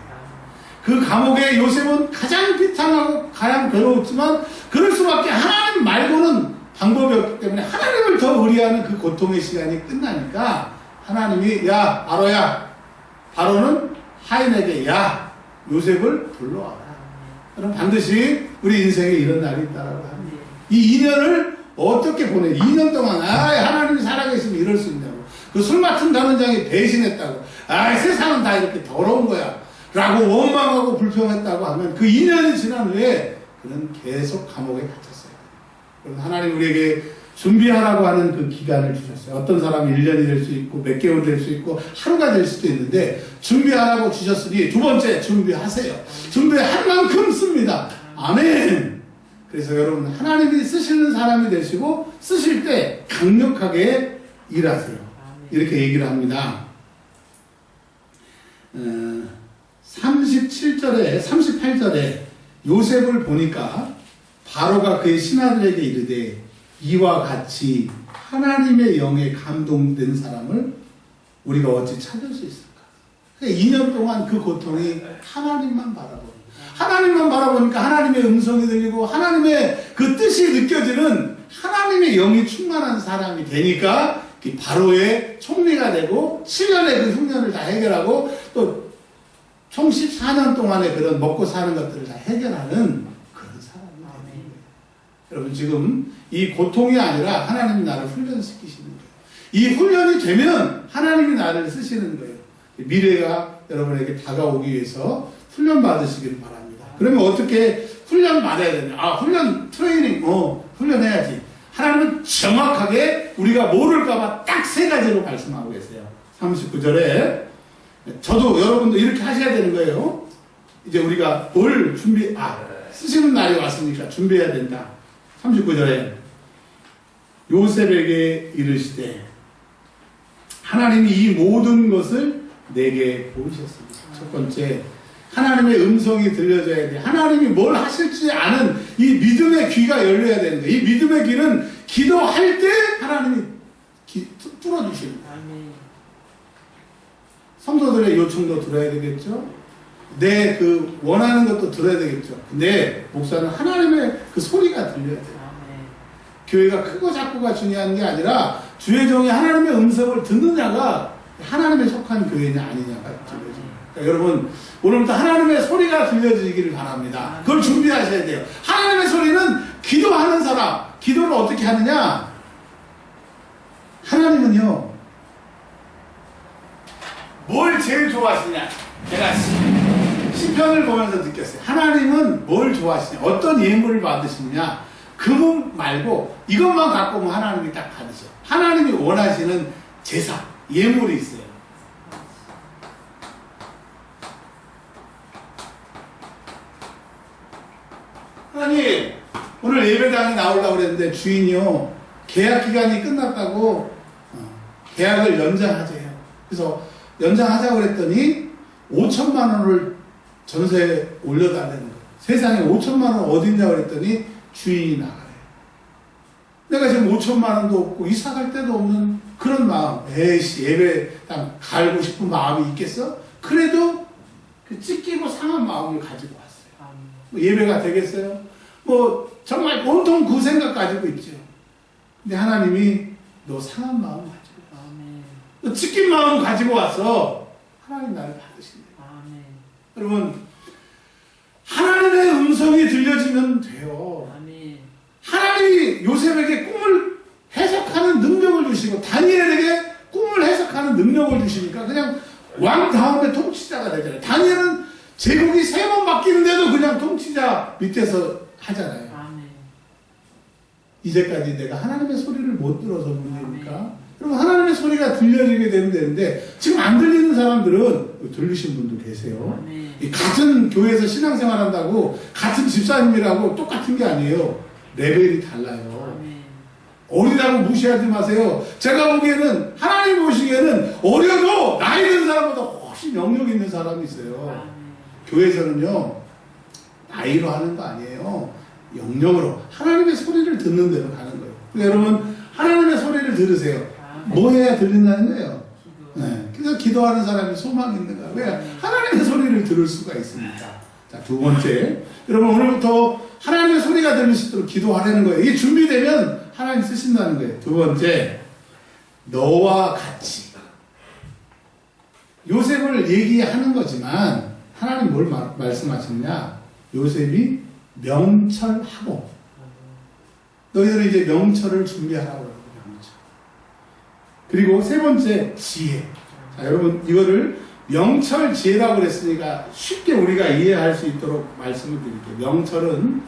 그 감옥에 요셉은 가장 비참하고 가장 괴로웠지만 그럴 수밖에 하나님 말고는 방법이 없기 때문에 하나님을 더 의리하는 그 고통의 시간이 끝나니까 하나님이 야 바로야, 바로는 하인에게 야 요셉을 불러와라. 그럼 반드시 우리 인생에 이런 날이 있다라고 합니다. 이 2년을 어떻게 보내? 2년 동안 하나님이 살아계시면 이럴 수 있냐고. 그 술 맡은 단원장이 배신했다고. 세상은 다 이렇게 더러운 거야 라고 원망하고 불평했다고 하면 그 2년이 지난 후에 그는 계속 감옥에 갇혔어요. 그럼 하나님 우리에게 준비하라고 하는 그 기간을 주셨어요. 어떤 사람은 1년이 될 수 있고 몇 개월 될 수 있고 하루가 될 수도 있는데 준비하라고 주셨으니 두 번째 준비하세요. 준비할 만큼 씁니다. 아멘. 그래서 여러분 하나님이 쓰시는 사람이 되시고 쓰실 때 강력하게 일하세요. 이렇게 얘기를 합니다. 37절에 38절에 요셉을 보니까 바로가 그의 신하들에게 이르되 이와 같이 하나님의 영에 감동된 사람을 우리가 어찌 찾을 수 있을까? 2년 동안 그 고통이 하나님만 바라보는, 하나님만 바라보니까 하나님의 음성이 들리고 하나님의 그 뜻이 느껴지는 하나님의 영이 충만한 사람이 되니까 바로의 총리가 되고 7년의 그 흉년을 다 해결하고 또 총 14년 동안의 그런 먹고 사는 것들을 다 해결하는 그런 사람이 되는 거예요. 여러분 지금 이 고통이 아니라 하나님이 나를 훈련시키시는 거예요. 이 훈련이 되면 하나님이 나를 쓰시는 거예요. 미래가 여러분에게 다가오기 위해서 훈련 받으시길 바랍니다. 그러면 어떻게 훈련 받아야 되냐? 훈련 트레이닝, 훈련해야지. 하나님은 정확하게 우리가 모를까봐 딱 3가지로 말씀하고 계세요. 39절에 저도 여러분도 이렇게 하셔야 되는 거예요. 이제 우리가 뭘 쓰시는 날이 왔으니까 준비해야 된다. 39절에 요셉에게 이르시되 하나님이 이 모든 것을 내게 보이셨습니다. 첫 번째, 하나님의 음성이 들려져야 돼. 하나님이 뭘 하실지 아는 이 믿음의 귀가 열려야 되는 거예요. 이 믿음의 귀는 기도할 때 하나님이 뚫어주시는 거예요. 성도들의 요청도 들어야 되겠죠. 내 그 원하는 것도 들어야 되겠죠. 근데 목사는 하나님의 그 소리가 들려야 돼요. 교회가 크고 작고가 중요한 게 아니라 주의 종이 하나님의 음성을 듣느냐가 하나님에 속한 교회냐 아니냐가 중요해요. 그러니까 여러분 오늘부터 하나님의 소리가 들려지기를 바랍니다. 그걸 준비하셔야 돼요. 하나님의 소리는 기도하는 사람, 기도를 어떻게 하느냐? 하나님은요 뭘 제일 좋아하시냐? 제가 시편을 보면서 느꼈어요. 하나님은 뭘 좋아하시냐? 어떤 예물을 받으시느냐? 그분 말고 이것만 갖고 오면 하나님이 딱 받으셔. 하나님이 원하시는 제사, 예물이 있어요. 하나님, 오늘 예배당에 나오려고 그랬는데 주인이요 계약 기간이 끝났다고 계약을 연장하세요. 그래서 연장하자고 그랬더니 5천만 원을 전세에 올려달라는 거예요. 세상에 5천만 원 어딨냐고 그랬더니 주인이 나가래. 내가 지금 5천만 원도 없고 이사 갈 데도 없는 그런 마음, 예배당 갈고 싶은 마음이 있겠어? 그래도 그 찢기고 상한 마음을 가지고 왔어요. 뭐 예배가 되겠어요? 정말 온통 그 생각 가지고 있죠. 근데 하나님이 너 상한 마음 가지고 왔어. 너 찢긴 마음 가지고 왔어. 하나님 나를 받으신대요. 여러분 하나님의 음성이 들려지면 돼요. 하나님이 요셉에게 꿈을 해석하는 능력을 주시고 다니엘에게 꿈을 해석하는 능력을 주시니까 그냥 왕 다음에 통치자가 되잖아요. 다니엘은 제국이 3번 바뀌는데도 그냥 통치자 밑에서 하잖아요. 이제까지 내가 하나님의 소리를 못 들어서 문제입니까? 여러분 하나님의 소리가 들려지게 되면 되는데 지금 안 들리는 사람들은 들리신 분도 계세요. 같은 교회에서 신앙생활 한다고 같은 집사님이라고 똑같은 게 아니에요. 레벨이 달라요. 어리다고 무시하지 마세요. 제가 보기에는 하나님 보시기에는 어려도 나이 든 사람보다 훨씬 영역 있는 사람이 있어요. 교회에서는요 나이로 하는 거 아니에요. 영역으로 하나님의 소리를 듣는 대로 가는 거예요. 그러니까 여러분 하나님의 소리를 들으세요. 뭐 해야 들린다는 거예요? 네. 그래서 기도하는 사람이 소망이 있는 거예요. 왜? 하나님의 소리를 들을 수가 있습니다. 자, 2번째, 여러분 오늘부터 하나님의 소리가 들릴 수 있도록 기도하라는 거예요. 이게 준비되면 하나님 쓰신다는 거예요. 2번째, 너와 같이. 요셉을 얘기하는 거지만 하나님 뭘 말씀하시느냐? 요셉이 명철하고 너희들은 이제 명철을 준비하라고 그래요. 명철. 그리고 3번째, 지혜. 자, 여러분 이거를 명철 지혜라고 그랬으니까 쉽게 우리가 이해할 수 있도록 말씀을 드릴게요. 명철은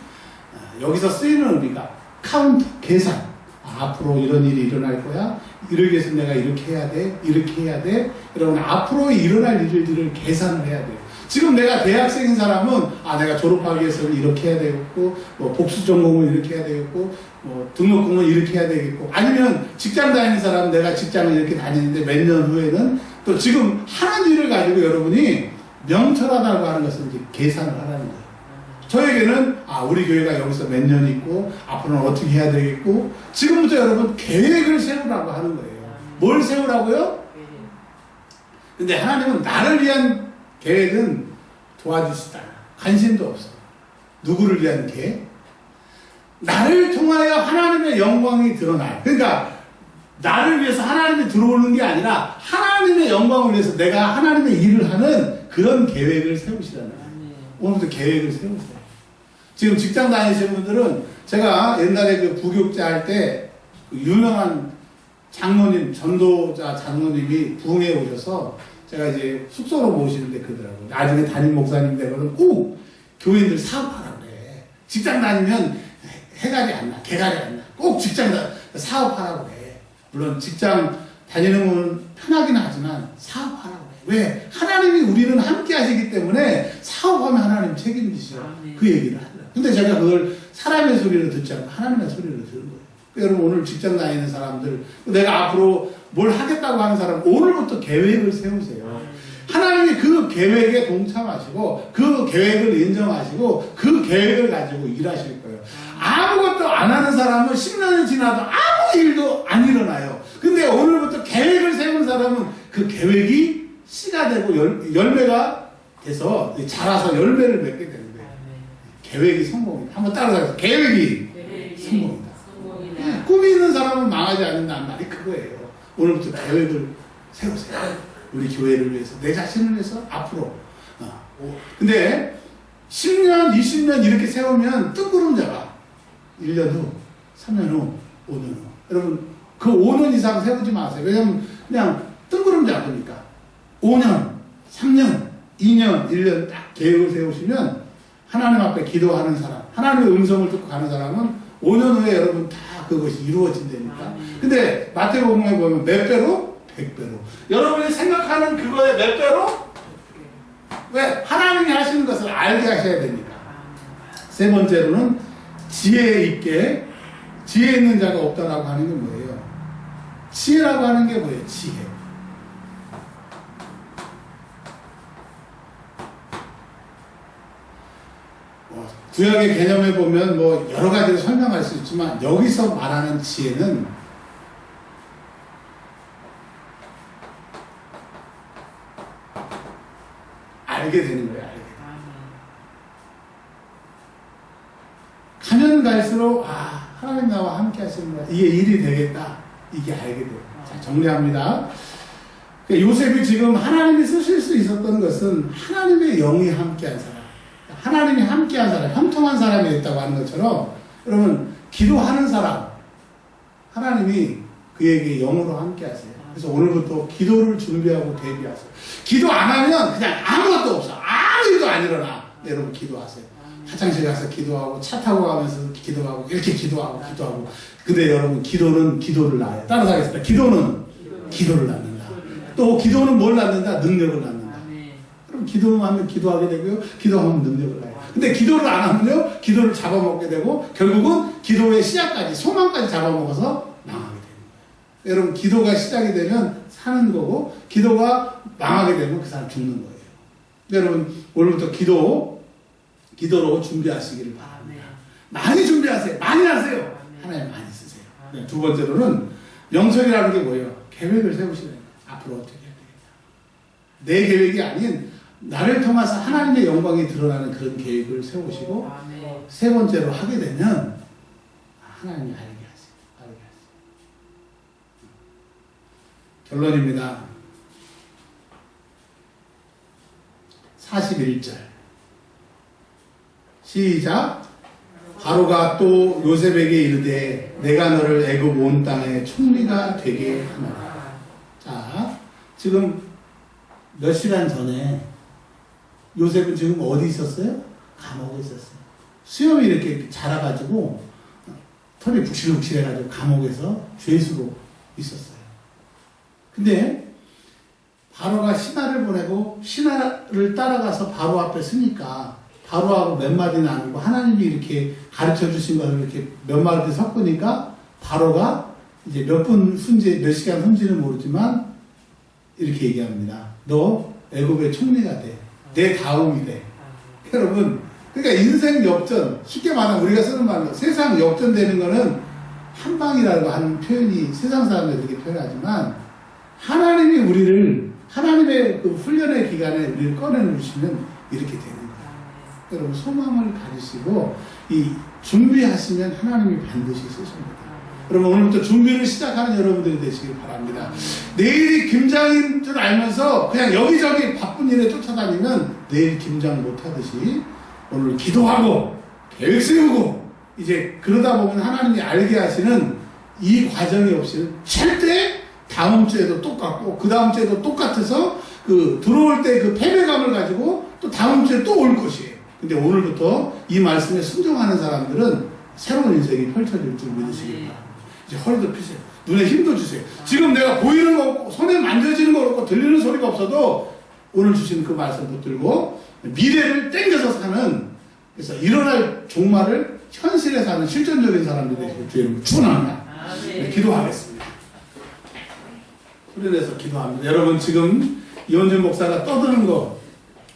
여기서 쓰이는 의미가 카운트, 계산. 앞으로 이런 일이 일어날 거야. 이러기 위해서 내가 이렇게 해야 돼. 이렇게 해야 돼. 여러분 앞으로 일어날 일들을 계산을 해야 돼요. 지금 내가 대학생인 사람은 내가 졸업하기 위해서는 이렇게 해야 되겠고 뭐 복수 전공은 이렇게 해야 되겠고 뭐 등록금은 이렇게 해야 되겠고 아니면 직장 다니는 사람은 내가 직장을 이렇게 다니는데 몇 년 후에는 또 지금 하는 일을 가지고 여러분이 명철하다고 하는 것은 이제 계산을 하라는 거예요. 저에게는 우리 교회가 여기서 몇 년 있고 앞으로는 어떻게 해야 되겠고 지금부터 여러분 계획을 세우라고 하는 거예요. 뭘 세우라고요? 근데 하나님은 나를 위한 계획은 도와주시다. 관심도 없어. 누구를 위한 계획? 나를 통하여 하나님의 영광이 드러나요. 그러니까 나를 위해서 하나님이 들어오는 게 아니라 하나님의 영광을 위해서 내가 하나님의 일을 하는 그런 계획을 세우시라는 거예요. 오늘부터 계획을 세우세요. 지금 직장 다니시는 분들은 제가 옛날에 그 부교육자 할 때 그 유명한 장로님, 전도자 장로님이 부흥에 오셔서 제가 이제 숙소로 모시는데 그러더라고요. 나중에 담임 목사님 되고는 꼭 교인들 사업하라 그래. 직장 다니면 해갈이 안 나, 개갈이 안 나. 꼭 직장 사업하라고 그래. 물론 직장 다니는 건 편하긴 하지만 사업하라고 그래. 왜? 하나님이 우리는 함께 하시기 때문에 사업하면 하나님 책임지셔. 그 얘기를 하더라고요. 근데 제가 그걸 사람의 소리를 듣지 않고 하나님의 소리를 들은 거예요. 여러분 오늘 직장 다니는 사람들, 내가 앞으로 뭘 하겠다고 하는 사람, 오늘부터 계획을 세우세요. 하나님이 그 계획에 동참하시고 그 계획을 인정하시고 그 계획을 가지고 일하실 거예요. 아무것도 안 하는 사람은 10년이 지나도 아무 일도 안 일어나요. 근데 오늘부터 계획을 세운 사람은 그 계획이 씨가 되고 열매가 돼서 자라서 열매를 맺게 되는 거예요. 계획이 성공이다. 한번 따라가세요. 계획이 성공이다. 꿈이 있는 사람은 망하지 않는다는 말이 그거예요. 오늘부터 계획을 세우세요. 우리 교회를 위해서, 내 자신을 위해서 앞으로. 근데 10년, 20년 이렇게 세우면 뜬구름자가 1년 후, 3년 후, 5년 후. 여러분 그 5년 이상 세우지 마세요. 왜냐면 그냥 뜬구름자 보니까 5년, 3년, 2년, 1년 딱 계획을 세우시면 하나님 앞에 기도하는 사람, 하나님의 음성을 듣고 가는 사람은 5년 후에 여러분 다 그것이 이루어진다니까. 근데 마태복음에 보면 몇 배로? 100배로. 여러분이 생각하는 그거의 몇 배로? 왜? 하나님이 하시는 것을 알게 하셔야 됩니다. 세 번째로는 지혜 있게, 지혜 있는 자가 없다라고 하는 게 뭐예요? 지혜라고 하는 게 뭐예요? 지혜. 구약의 개념에 보면 뭐 여러 가지로 설명할 수 있지만 여기서 말하는 지혜는 알게 되는 거예요. 알게. 가면 갈수록 하나님 나와 함께 하시는 거야. 이게 일이 되겠다. 이게 알게 돼요. 자, 정리합니다. 요셉이 지금 하나님이 쓰실 수 있었던 것은 하나님의 영이 함께한 사람, 하나님이 함께한 사람, 형통한 사람이 됐다고 하는 것처럼 여러분 기도하는 사람 하나님이 그에게 영으로 함께하세요. 그래서 오늘부터 기도를 준비하고 대비하세요. 기도 안 하면 그냥 아무것도 없어. 아무 일도 안 일어나. 여러분 기도하세요. 화장실 가서 기도하고 차 타고 가면서 기도하고 이렇게 기도하고. 근데 여러분 기도는 기도를 낳아요. 따라서 하겠습니다. 기도는 기도를 낳는다. 또 기도는 뭘 낳는다? 능력을 낳는다. 그럼 기도하면 기도하게 되고요. 기도하면 능력을 낳아요. 근데 기도를 안 하면요. 기도를 잡아먹게 되고 결국은 기도의 시작까지 소망까지 잡아먹어서 망하게 되는 거예요. 여러분 기도가 시작이 되면 사는 거고 기도가 망하게 되면 그 사람 죽는 거예요. 여러분 오늘부터 기도로 준비하시기를 바랍니다. 많이 준비하세요. 많이 하세요. 하나님 많이 쓰세요. 네, 두 번째로는 명철이라는 게 뭐예요? 계획을 세우시는 거예요. 앞으로 어떻게 해야 되겠다. 내 계획이 아닌 나를 통해서 하나님의 영광이 드러나는 그런 계획을 세우시고 세 번째로 하게 되면 하나님이 알게 하세요. 결론입니다. 41절 시작. 바로가 또 요셉에게 이르되 내가 너를 애굽 온 땅의 총리가 되게 하노라. 자, 지금 몇 시간 전에 요셉은 지금 어디 있었어요? 감옥에 있었어요. 수염이 이렇게 자라가지고 털이 북실북실해가지고 감옥에서 죄수로 있었어요. 근데 바로가 신하를 보내고 신하를 따라가서 바로 앞에 서니까 바로하고 몇 마디 나누고 하나님이 이렇게 가르쳐 주신 것을 이렇게 몇 마디 섞으니까 바로가 이제 몇 분 훈지, 몇 시간 훈지는 모르지만 이렇게 얘기합니다. 너 애굽의 총리가 돼. 내 다음이 돼. 여러분, 그러니까 인생 역전, 쉽게 말하면 우리가 쓰는 말로 세상 역전되는 거는 한 방이라고 하는 표현이 세상 사람들이 그렇게 표현하지만 하나님이 우리를 하나님의 그 훈련의 기간에 우리를 꺼내놓으시면 이렇게 되는 거예요. 여러분 소망을 가지시고 이 준비하시면 하나님이 반드시 쓰십니다. 여러분 오늘부터 준비를 시작하는 여러분들이 되시길 바랍니다. 내일이 김장인 줄 알면서 그냥 여기저기 바쁜 일에 쫓아다니면 내일 김장 못하듯이 오늘 기도하고 계획 세우고 이제 그러다 보면 하나님이 알게 하시는 이 과정이 없이는 절대 다음 주에도 똑같고 그 다음 주에도 똑같아서 그 들어올 때 그 패배감을 가지고 또 다음 주에 또 올 것이에요. 근데 오늘부터 이 말씀에 순종하는 사람들은 새로운 인생이 펼쳐질 줄 믿으시기 바랍니다. 이제 허리도 펴세요. 눈에 힘도 주세요. 지금 내가 보이는 거 없고 손에 만져지는 거 없고 들리는 소리가 없어도 오늘 주신 그 말씀 붙들고 미래를 땡겨서 사는 그래서 일어날 종말을 현실에 사는 실전적인 사람들이 되시길 주의 이름으로 축원합니다. 네, 기도하겠습니다. 소리내서 기도합니다. 여러분 지금 이원준 목사가 떠드는 거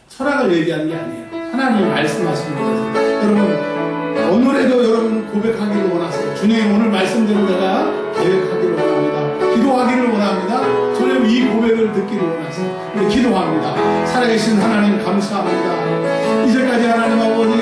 철학을 얘기하는 게 아니에요. 하나님이 말씀하시는 거예요. 여러분 오늘에도 여러분 고백하기를 원하세요. 주님 오늘 말씀대로 내가 계획하기를 원합니다. 기도하기를 원합니다. 주님 이 고백을 듣기를 원하세요. 우리 기도합니다. 살아계신 하나님 감사합니다. 이제까지 하나님 아버지